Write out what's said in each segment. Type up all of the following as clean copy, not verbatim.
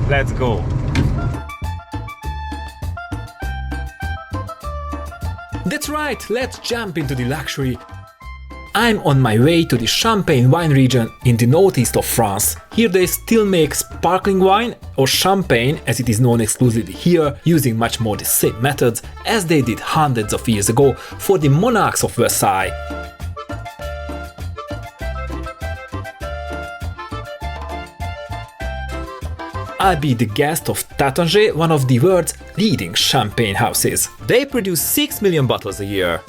Let's go! That's right, let's jump into the luxury. I'm on my way to the Champagne wine region in the northeast of France. Here they still make sparkling wine, or champagne as it is known exclusively here, using much more the same methods as they did hundreds of years ago for the monarchs of Versailles. I'll be the guest of Taittinger, one of the world's leading champagne houses. They produce 6 million bottles a year.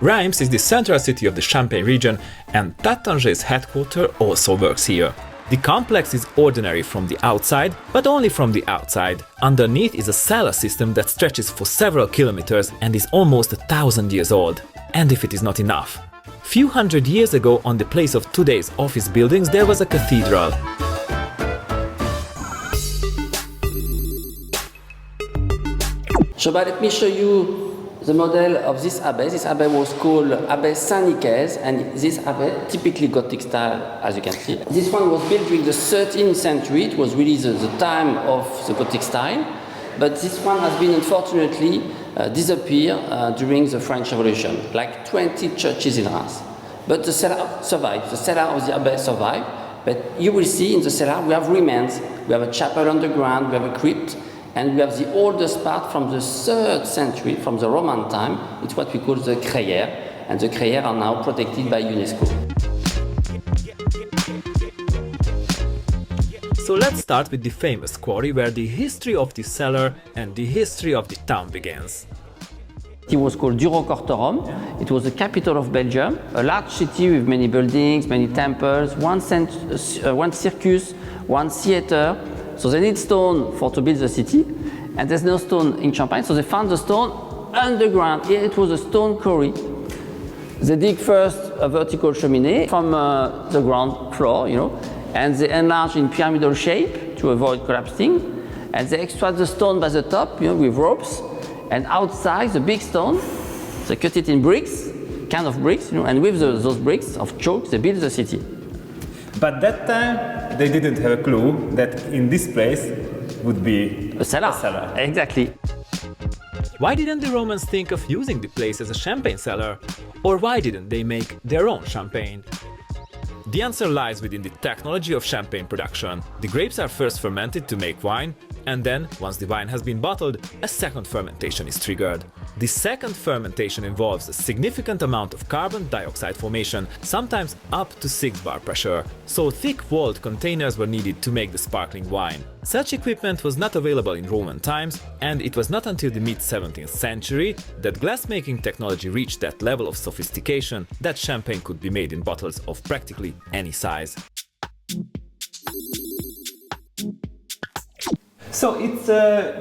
Reims is the central city of the Champagne region, and Taittinger's headquarters also works here. The complex is ordinary from the outside, but only from the outside. Underneath is a cellar system that stretches for several kilometers and is almost 1,000 years old. And if it is not enough, few hundred years ago on the place of today's office buildings there was a cathedral. So let me show you the model of this abbey. This abbey was called Abbey Saint-Nicaise, and this abbey, typically Gothic style, as you can see. This one was built during the 13th century. It was really the time of the Gothic style. But this one has been unfortunately disappeared during the French Revolution, like 20 churches in Reims. But the cellar survived. The cellar of the abbey survived. But you will see in the cellar we have remains. We have a chapel underground, we have a crypt, and we have the oldest part from the 3rd century, from the Roman time. It's what we call the crayères, and the crayères are now protected by UNESCO. So let's start with the famous quarry where the history of the cellar and the history of the town begins. It was called Durocortorum. It was the capital of Belgium, a large city with many buildings, many temples, one circus, one theater. So they need stone to build the city, and there's no stone in Champagne, so they found the stone underground. Here it was a stone quarry. They dig first a vertical chimney from the ground floor, and they enlarge in pyramidal shape to avoid collapsing, and they extract the stone by the top, with ropes, and outside the big stone, they cut it in bricks, kind of bricks, and with those bricks of chalk, they build the city. But that time they didn't have a clue that in this place would be a cellar. Exactly. Why didn't the Romans think of using the place as a champagne cellar? Or why didn't they make their own champagne? The answer lies within the technology of champagne production. The grapes are first fermented to make wine, and then, once the wine has been bottled, a second fermentation is triggered. The second fermentation involves a significant amount of carbon dioxide formation, sometimes up to 6 bar pressure, so thick-walled containers were needed to make the sparkling wine. Such equipment was not available in Roman times, and it was not until the mid-17th century that glassmaking technology reached that level of sophistication that champagne could be made in bottles of practically any size. So it's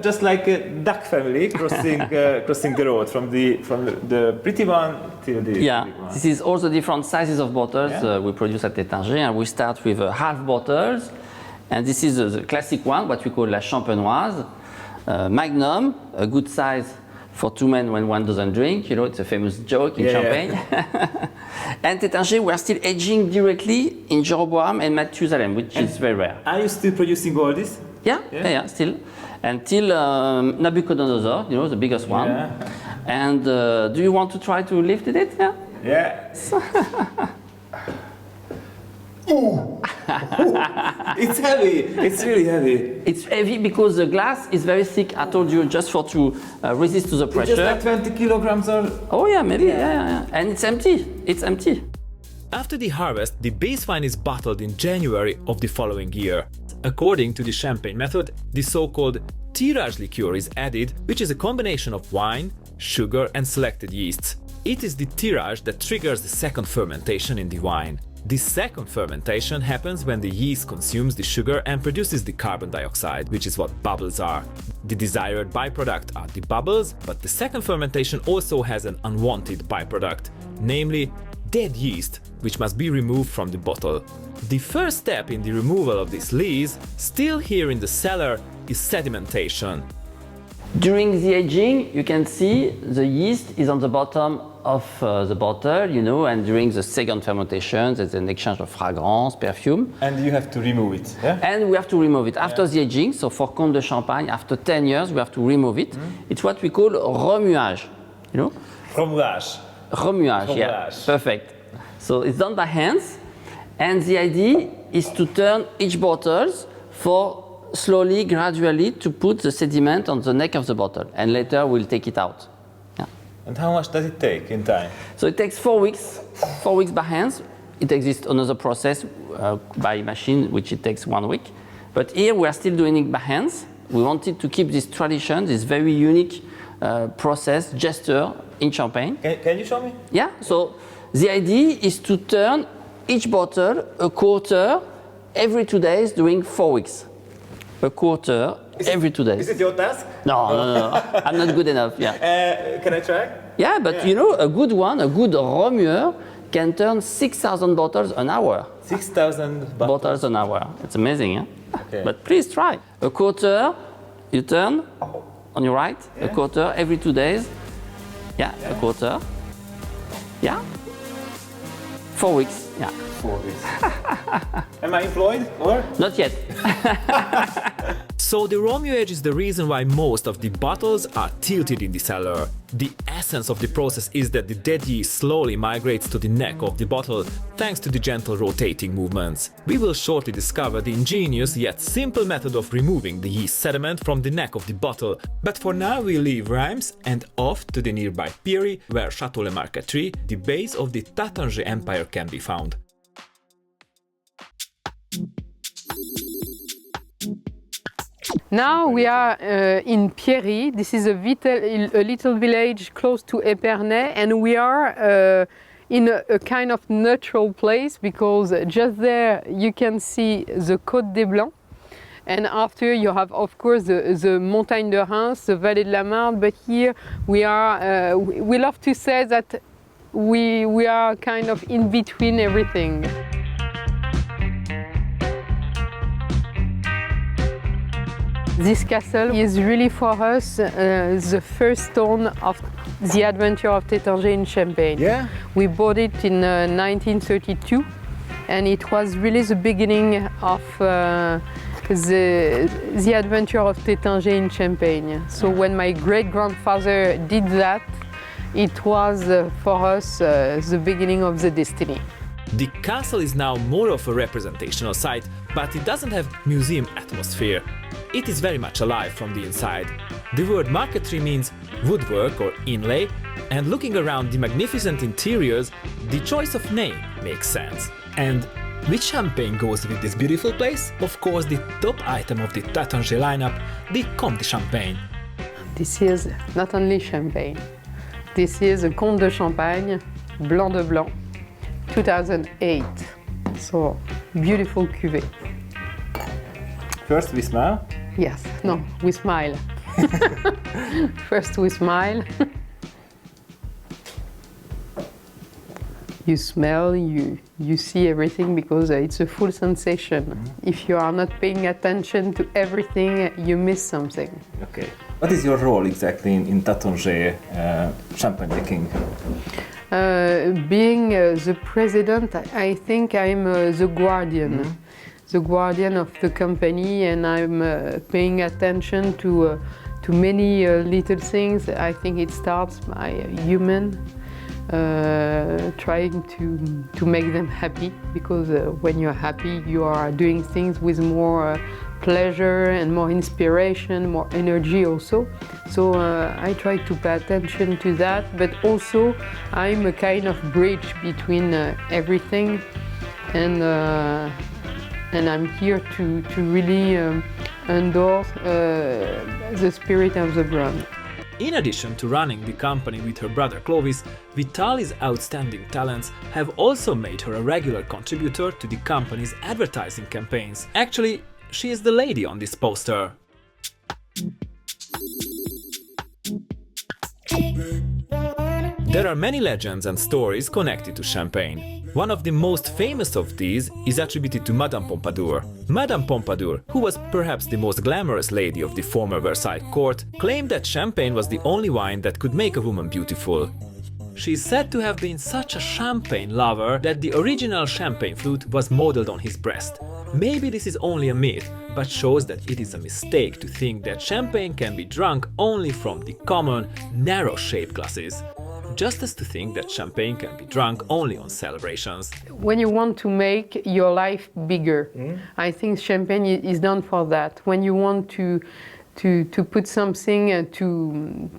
just like a duck family crossing the road from the pretty one till the big one. This is all the different sizes of bottles we produce at Taittinger, and we start with half bottles, and this is the classic one, what we call la champenoise, magnum, a good size for 2 men when one doesn't drink. It's a famous joke in Champagne. And Taittinger, we are still aging directly in Jeroboam and Mathusalem, which is very rare. Are you still producing all this? Yeah, still. Until Nabucodonosor, the biggest one. Yeah. And do you want to try to lift it? Yeah. Ooh. It's heavy. It's really heavy. It's heavy because the glass is very thick. I told you, just to resist to the pressure. It's just like 20 kilograms or... Oh yeah, maybe. Yeah. And it's empty. It's empty. After the harvest, the base wine is bottled in January of the following year. According to the champagne method, the so-called tirage liqueur is added, which is a combination of wine, sugar and selected yeasts. It is the tirage that triggers the second fermentation in the wine. This second fermentation happens when the yeast consumes the sugar and produces the carbon dioxide, which is what bubbles are. The desired byproduct are the bubbles, but the second fermentation also has an unwanted byproduct, namely dead yeast, which must be removed from the bottle. The first step in the removal of this lees, still here in the cellar, is sedimentation. During the aging, you can see the yeast is on the bottom of the bottle, you know, and during the second fermentation, there's an exchange of fragrance, perfume. And you have to remove it, yeah? And we have to remove it. After the aging, so for Comte de Champagne, after 10 years, we have to remove it. It's what we call remuage, you know? Remuage. Remuage, yeah, Remuage. perfect. So it's done by hands, and the idea is to turn each bottle for slowly, gradually to put the sediment on the neck of the bottle, and later we'll take it out. Yeah. And how much does it take in time? So it takes 4 weeks, 4 weeks by hands. It exists another process by machine, which it takes 1 week. But here we are still doing it by hands. We wanted to keep this tradition, this very unique process, gesture in Champagne. Can you show me? Yeah, so the idea is to turn each bottle a quarter every 2 days during 4 weeks. A quarter every 2 days. Is it your task? No. I'm not good enough, yeah. Can I try? Yeah, but you know, a good one, a good remueur can turn 6,000 bottles an hour. 6,000 Bottles an hour. It's amazing, yeah? Okay. But please try. A quarter, you turn on your right, a quarter every 2 days. Yeah, a quarter. Yeah. 4 weeks, yeah. 4 weeks. Am I employed or? Not yet. So the remuage is the reason why most of the bottles are tilted in the cellar. The essence of the process is that the dead yeast slowly migrates to the neck of the bottle thanks to the gentle rotating movements. We will shortly discover the ingenious yet simple method of removing the yeast sediment from the neck of the bottle, but for now we leave Reims and off to the nearby Pieri where Château Le Marquetterie, the base of the Taittinger Empire, can be found. Now we are in Pieri. This is a little village close to Épernay, and we are in a kind of natural place because just there you can see the Côte des Blancs, and after you have of course the Montagne de Reims, the Vallée de la Marne, but here we are, we love to say that we are kind of in between everything. This castle is really for us the first stone of the adventure of Taittinger in Champagne. Yeah. We bought it in 1932, and it was really the beginning of the adventure of Taittinger in Champagne. So when my great-grandfather did that, it was for us the beginning of the destiny. The castle is now more of a representational site, but it doesn't have museum atmosphere. It is very much alive from the inside. The word Marquetterie means woodwork or inlay, and looking around the magnificent interiors, the choice of name makes sense. And which champagne goes with this beautiful place? Of course, the top item of the Taittinger lineup, the Comte de Champagne. This is not only champagne. This is a Comte de Champagne, Blanc de Blanc, 2008. So, beautiful cuvée. First we smell. Yes, no, we smile. First we smile. You smell, you see everything because it's a full sensation. If you are not paying attention to everything, you miss something. Okay. What is your role exactly in Taittinger champagne making? Being the president, I think I'm the guardian. The guardian of the company, and I'm paying attention to many little things. I think it starts by human, trying to make them happy, because when you're happy you are doing things with more pleasure and more inspiration, more energy also. So I try to pay attention to that, but also I'm a kind of bridge between everything, and I'm here to really endorse the spirit of the brand. In addition to running the company with her brother Clovis, Vitali's outstanding talents have also made her a regular contributor to the company's advertising campaigns. Actually, she is the lady on this poster. There are many legends and stories connected to champagne. One of the most famous of these is attributed to Madame Pompadour. Madame Pompadour, who was perhaps the most glamorous lady of the former Versailles court, claimed that champagne was the only wine that could make a woman beautiful. She is said to have been such a champagne lover that the original champagne flute was modeled on his breast. Maybe this is only a myth, but shows that it is a mistake to think that champagne can be drunk only from the common, narrow-shaped glasses. Just as to think that champagne can be drunk only on celebrations. When you want to make your life bigger, I think champagne is done for that. When you want to put something to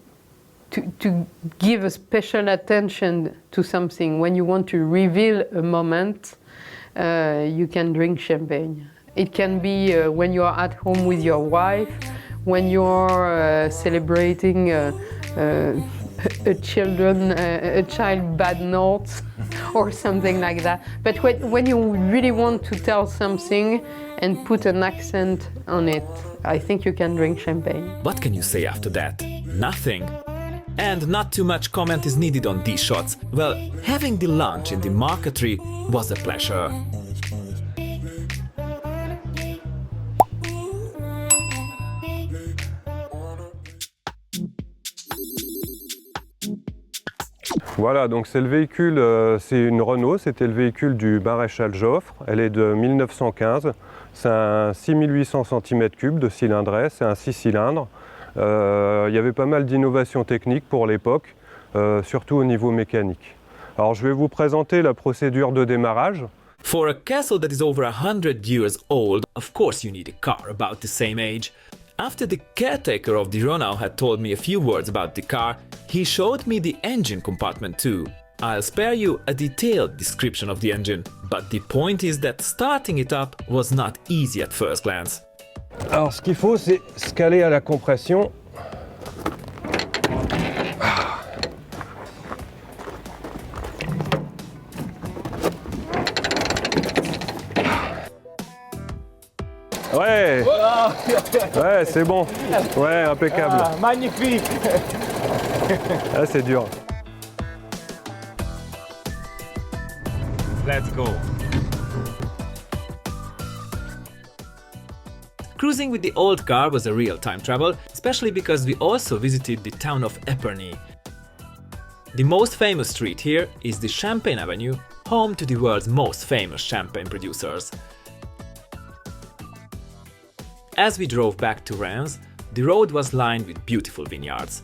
give a special attention to something, when you want to reveal a moment, you can drink champagne. It can be when you are at home with your wife, when you're celebrating a child bad note or something like that. But when you really want to tell something and put an accent on it, I think you can drink champagne. What can you say after that? Nothing. And not too much comment is needed on these shots. Well, having the lunch in the Marquetterie was a pleasure. Voilà, donc c'est le véhicule, c'est une Renault, c'était le véhicule du maréchal Joffre. Elle est de 1915. C'est un 6800 cm3 de cylindrée, c'est un 6 cylindres. Il y avait pas mal d'innovations techniques pour l'époque, surtout au niveau mécanique. Alors je vais vous présenter la procédure de démarrage. For a castle that is over 100 years old, of course you need a car about the same age. After the caretaker of the Renault had told me a few words about the car, he showed me the engine compartment too. I'll spare you a detailed description of the engine, but the point is that starting it up was not easy at first glance. Alors ce qu'il faut, c'est se caler à la compression. Ouais, ouais, c'est bon. Ouais, impeccable. Ah, magnifique. Ah, c'est dur. Let's go. Cruising with the old car was a real time travel, especially because we also visited the town of Épernay. The most famous street here is the Champagne Avenue, home to the world's most famous champagne producers. As we drove back to Reims, the road was lined with beautiful vineyards.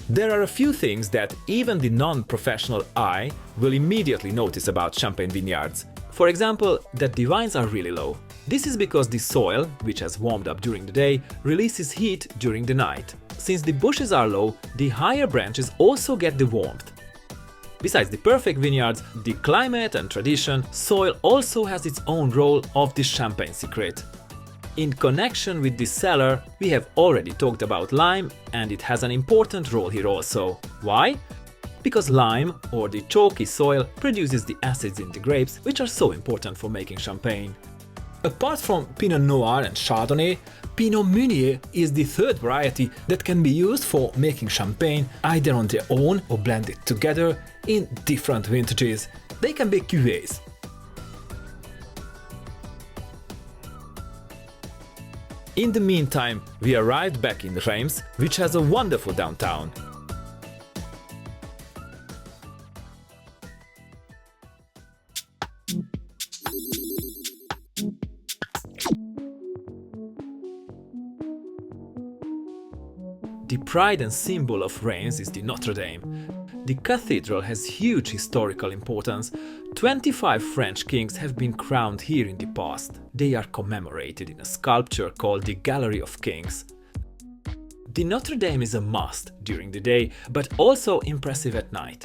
There are a few things that even the non-professional eye will immediately notice about champagne vineyards. For example, that the vines are really low. This is because the soil, which has warmed up during the day, releases heat during the night. Since the bushes are low, the higher branches also get the warmth. Besides the perfect vineyards, the climate and tradition, soil also has its own role of the champagne secret. In connection with the cellar, we have already talked about lime, and it has an important role here also. Why? Because lime, or the chalky soil, produces the acids in the grapes, which are so important for making champagne. Apart from Pinot Noir and Chardonnay, Pinot Meunier is the third variety that can be used for making champagne either on their own or blended together in different vintages. They can be cuvées. In the meantime, we arrived back in Reims, which has a wonderful downtown. The pride and symbol of Reims is the Notre Dame. The cathedral has huge historical importance. 25 French kings have been crowned here in the past. They are commemorated in a sculpture called the Gallery of Kings. The Notre Dame is a must during the day, but also impressive at night.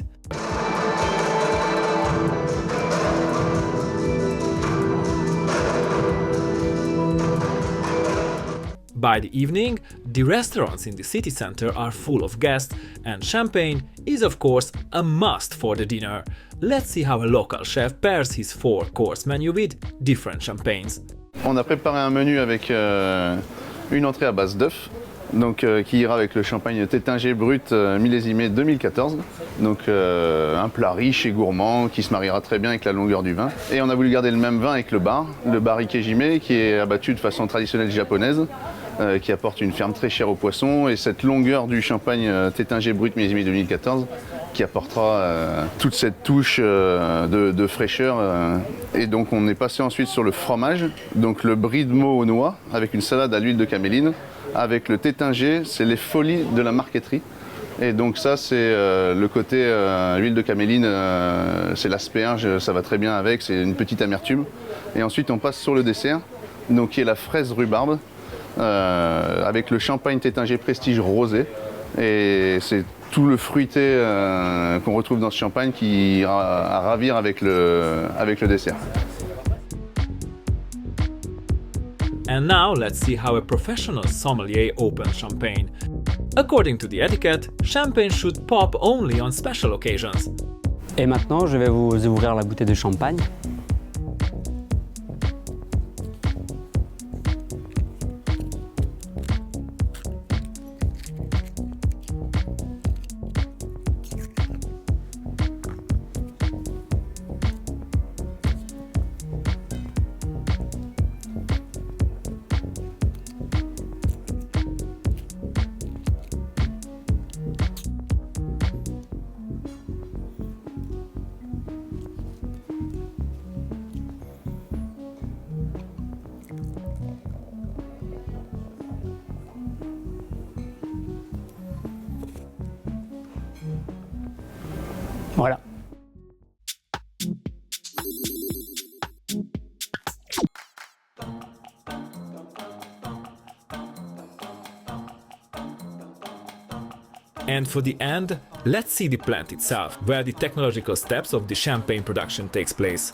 By the evening, the restaurants in the city center are full of guests, and champagne is of course a must for the dinner. Let's see how a local chef pairs his 4-course menu with different champagnes. On a préparé un menu avec une entrée à base d'œufs, donc, qui ira avec le champagne Taittinger brut millésimé 2014. Donc un plat riche et gourmand qui se mariera très bien avec la longueur du vin. Et on a voulu garder le même vin avec le bar Ikejime, qui est abattu de façon traditionnelle japonaise, qui apporte une ferme très chère aux poissons, et cette longueur du champagne Taittinger brut millésimé 2014 qui apportera toute cette touche de fraîcheur. Et donc on est passé ensuite sur le fromage, donc le brie de Meaux aux noix avec une salade à l'huile de caméline. Avec le Taittinger, c'est les folies de la Marquetterie. Et donc ça, c'est le côté huile de caméline, c'est l'asperge, ça va très bien avec, c'est une petite amertume. Et ensuite on passe sur le dessert, donc qui est la fraise rhubarbe, avec le champagne Taittinger Prestige rosé. Et c'est tout le fruité qu'on retrouve dans ce champagne qui ira à ravir avec le dessert. And now let's see how a professional sommelier opens champagne. According to the etiquette, champagne should pop only on special occasions. Et maintenant, je vais vous ouvrir la bouteille de champagne. Voilà. And for the end, let's see the plant itself, where the technological steps of the champagne production takes place.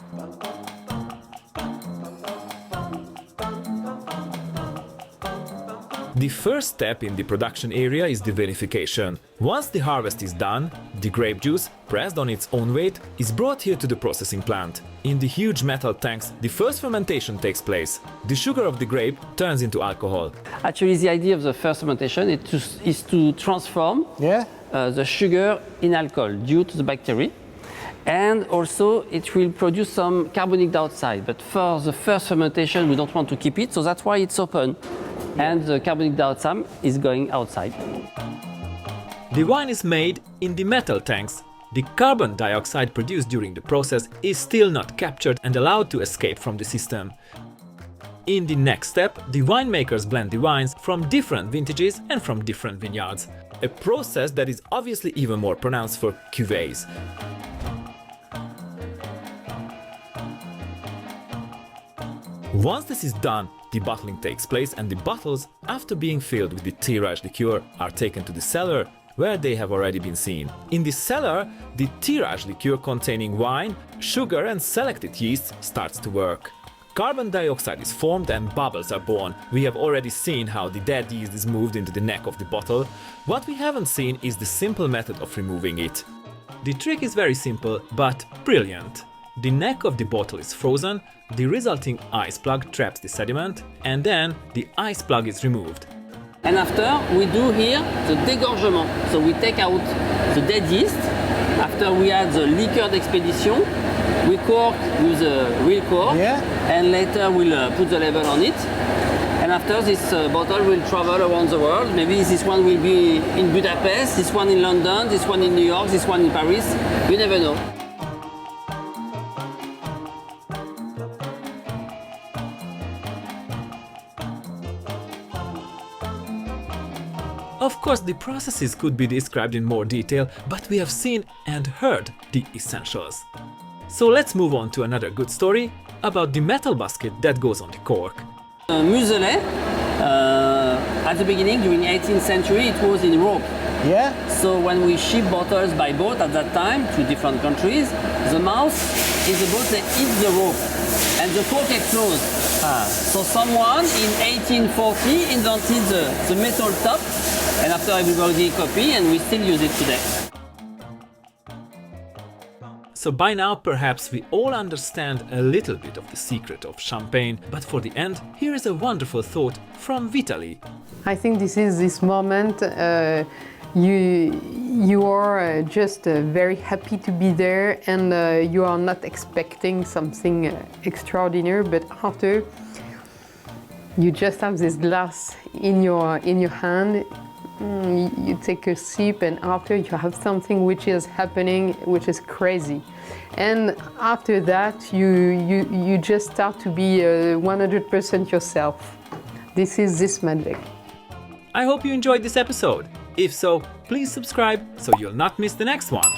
The first step in the production area is the vinification. Once the harvest is done, the grape juice, pressed on its own weight, is brought here to the processing plant. In the huge metal tanks, the first fermentation takes place. The sugar of the grape turns into alcohol. Actually, the idea of the first fermentation is to transform the sugar in alcohol due to the bacteria. And also it will produce some carbonic dioxide. But for the first fermentation, we don't want to keep it, so that's why it's open. And the carbonic dioxide is going outside. The wine is made in the metal tanks. The carbon dioxide produced during the process is still not captured and allowed to escape from the system. In the next step, the winemakers blend the wines from different vintages and from different vineyards, a process that is obviously even more pronounced for cuvées. Once this is done, the bottling takes place and the bottles, after being filled with the tirage liqueur, are taken to the cellar, where they have already been seen. In the cellar, the tirage liqueur containing wine, sugar and selected yeast starts to work. Carbon dioxide is formed and bubbles are born. We have already seen how the dead yeast is moved into the neck of the bottle. What we haven't seen is the simple method of removing it. The trick is very simple, but brilliant. The neck of the bottle is frozen, the resulting ice plug traps the sediment, and then the ice plug is removed. And after, we do here the disgorgement. So we take out the dead yeast. After we add the liqueur d'expédition, we cork with a real cork, and later we'll put the label on it. And after, this bottle will travel around the world. Maybe this one will be in Budapest, this one in London, this one in New York, this one in Paris. You never know. Of course, the processes could be described in more detail, but we have seen and heard the essentials. So let's move on to another good story about the metal basket that goes on the cork. Muselet, at the beginning, during 18th century, it was in rope. So when we ship bottles by boat at that time to different countries, the mouth is the boat that hits the rope and the cork explodes. So someone in 1840 invented the metal top, and after everybody copied, and we still use it today. So by now perhaps we all understand a little bit of the secret of champagne, but for the end, here is a wonderful thought from Vitaly. I think this is this moment you are just very happy to be there, and you are not expecting something extraordinary, but after you just have this glass in your hand, you take a sip, and after you have something which is happening, which is crazy. And after that you just start to be 100% yourself. This is this magic. I hope you enjoyed this episode. If so, please subscribe so you'll not miss the next one.